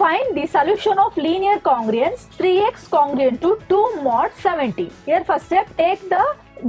find the solution of linear congruence 3x congruent to 2 mod 17. Here first step, take the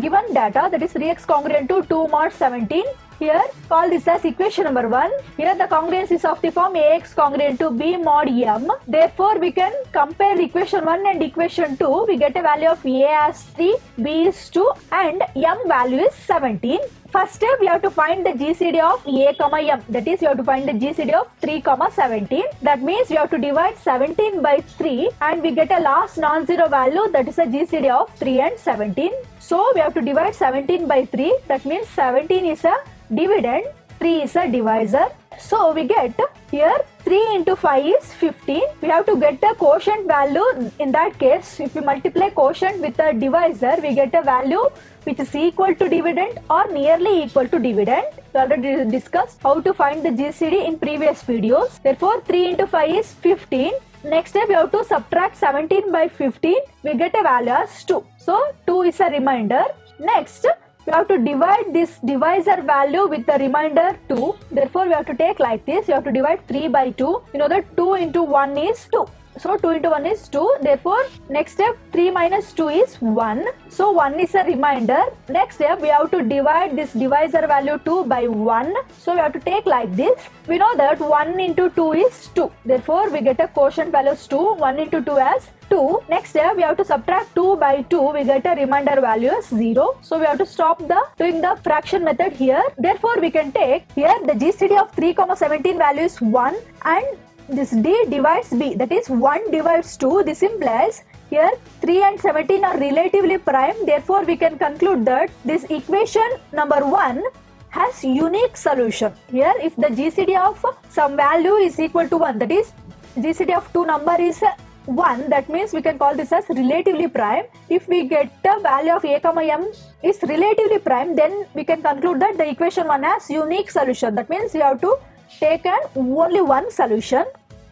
given data, that is 3x congruent to 2 mod 17. Here call this as equation number 1. Here the congruence is of the form ax congruent to b mod m. Therefore we can compare equation 1 and equation 2. We get a value of a as 3, b is 2 and m value is 17. First step, we have to find the GCD of a comma m. That is, you have to find the GCD of 3 comma 17. That means we have to divide 17 by 3 and we get a last non-zero value, that is a GCD of 3 and 17. So we have to divide 17 by 3. That means 17 is a dividend, 3 is a divisor. So we get here 3 into 5 is 15. We have to get the quotient value. In that case, if we multiply quotient with a divisor, we get a value which is equal to dividend or nearly equal to dividend. We already discussed how to find the GCD in previous videos. Therefore, 3 into 5 is 15. Next step, we have to subtract 17 by 15. We get a value as 2. So, 2 is a remainder. Next, we have to divide this divisor value with the remainder 2. Therefore, we have to take like this. We have to divide 3 by 2. You know that 2 into 1 is 2. So 2 into 1 is 2. Therefore, next step 3 minus 2 is 1. So 1 is a remainder. Next step, we have to divide this divisor value 2 by 1. So we have to take like this. We know that 1 into 2 is 2. Therefore, we get a quotient value as 2. 1 into 2 as 2. Next step, we have to subtract 2 by 2. We get a remainder value as 0. So we have to stop doing the fraction method here. Therefore, we can take here the GCD of 3, 17 value is 1 and this d divides b, that is 1 divides 2. This implies here 3 and 17 are relatively prime. Therefore, we can conclude that this equation number 1 has unique solution. Here, if the GCD of some value is equal to 1, that is GCD of 2 number is 1, that means we can call this as relatively prime. If we get the value of a comma m is relatively prime, then we can conclude that the equation 1 has unique solution. That means we have to take only one solution.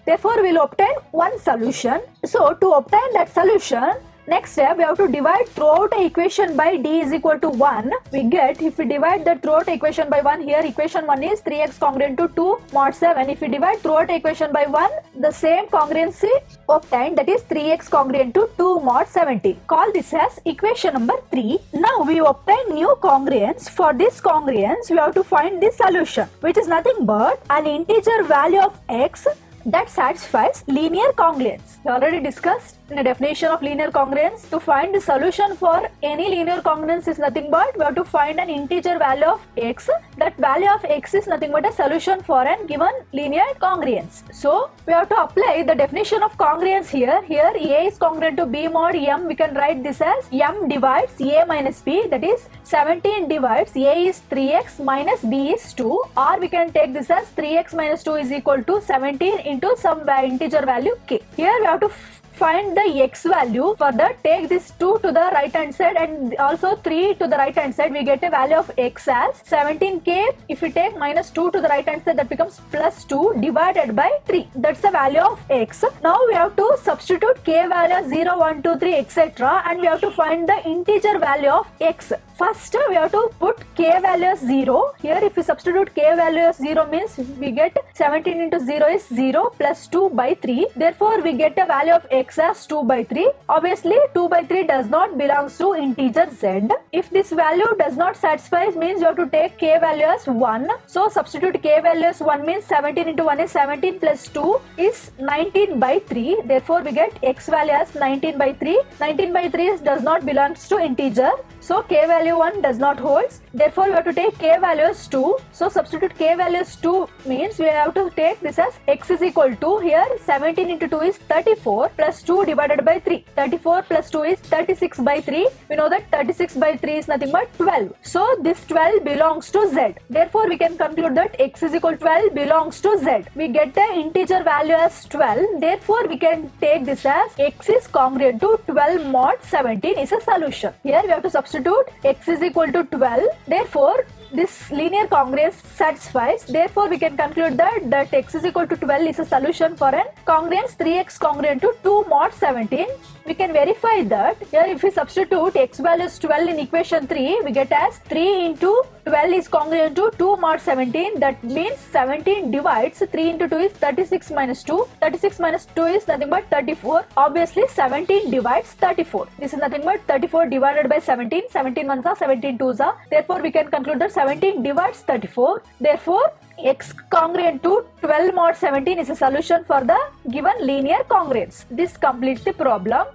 Therefore, we will obtain one solution. So, to obtain that solution, next step, we have to divide throughout a equation by d is equal to 1. We get, if we divide the throughout equation by 1, here equation 1 is 3x congruent to 2 mod 7. If we divide throughout equation by 1, the same congruency obtained, that is 3x congruent to 2 mod 17. Call this as equation number 3. Now we obtain new congruence. For this congruence, we have to find the solution, which is nothing but an integer value of x that satisfies linear congruence. We already discussed in the definition of linear congruence. To find the solution for any linear congruence is nothing but we have to find an integer value of x. That value of x is nothing but a solution for a given linear congruence. So we have to apply the definition of congruence here. Here a is congruent to b mod m. We can write this as m divides a minus b, that is 17 divides a is 3x minus b is 2, or we can take this as 3x minus 2 is equal to 17 into some integer value k. Here we have to find the x value. For that, take this 2 to the right hand side and also 3 to the right hand side. We get a value of x as 17k. If we take minus 2 to the right hand side, that becomes plus 2 divided by 3. That's the value of x. Now we have to substitute k value 0, 1, 2, 3, etc. and we have to find the integer value of x. First, we have to put k value as 0. Here, if we substitute k value as 0 means we get 17 into 0 is 0 plus 2 by 3. Therefore, we get a value of x as 2 by 3. Obviously, 2 by 3 does not belong to integer z. If this value does not satisfy, means you have to take k value as 1. So, substitute k value as 1 means 17 into 1 is 17 plus 2 is 19 by 3. Therefore, we get x value as 19 by 3. 19 by 3 does not belong to integer. So, k value 1 does not holds. Therefore, we have to take k value as 2. So, substitute k value as 2 means we have to take this as x is equal to, here 17 into 2 is 34 plus 2 divided by 3. 34 plus 2 is 36 by 3. We know that 36 by 3 is nothing but 12. So, this 12 belongs to z. Therefore, we can conclude that x is equal to 12 belongs to z. We get the integer value as 12. Therefore, we can take this as x is congruent to 12 mod 17 is a solution. Here, we have to substitute x is equal to 12. Therefore, this linear congruence satisfies. Therefore, we can conclude that x is equal to 12 is a solution for an congruence 3x congruent to 2 mod 17. we can verify that here if we substitute x value is 12 in equation 3, we get as 3 into 12 is congruent to 2 mod 17. That means 17 divides 3 into 2 is 36 minus 2. 36 minus 2 is nothing but 34. Obviously 17 divides 34. This is nothing but 34 divided by 17. 17 ones are 17 twos are. Therefore we can conclude that 17 divides 34. Therefore x congruent to 12 mod 17 is a solution for the given linear congruence. This completes the problem.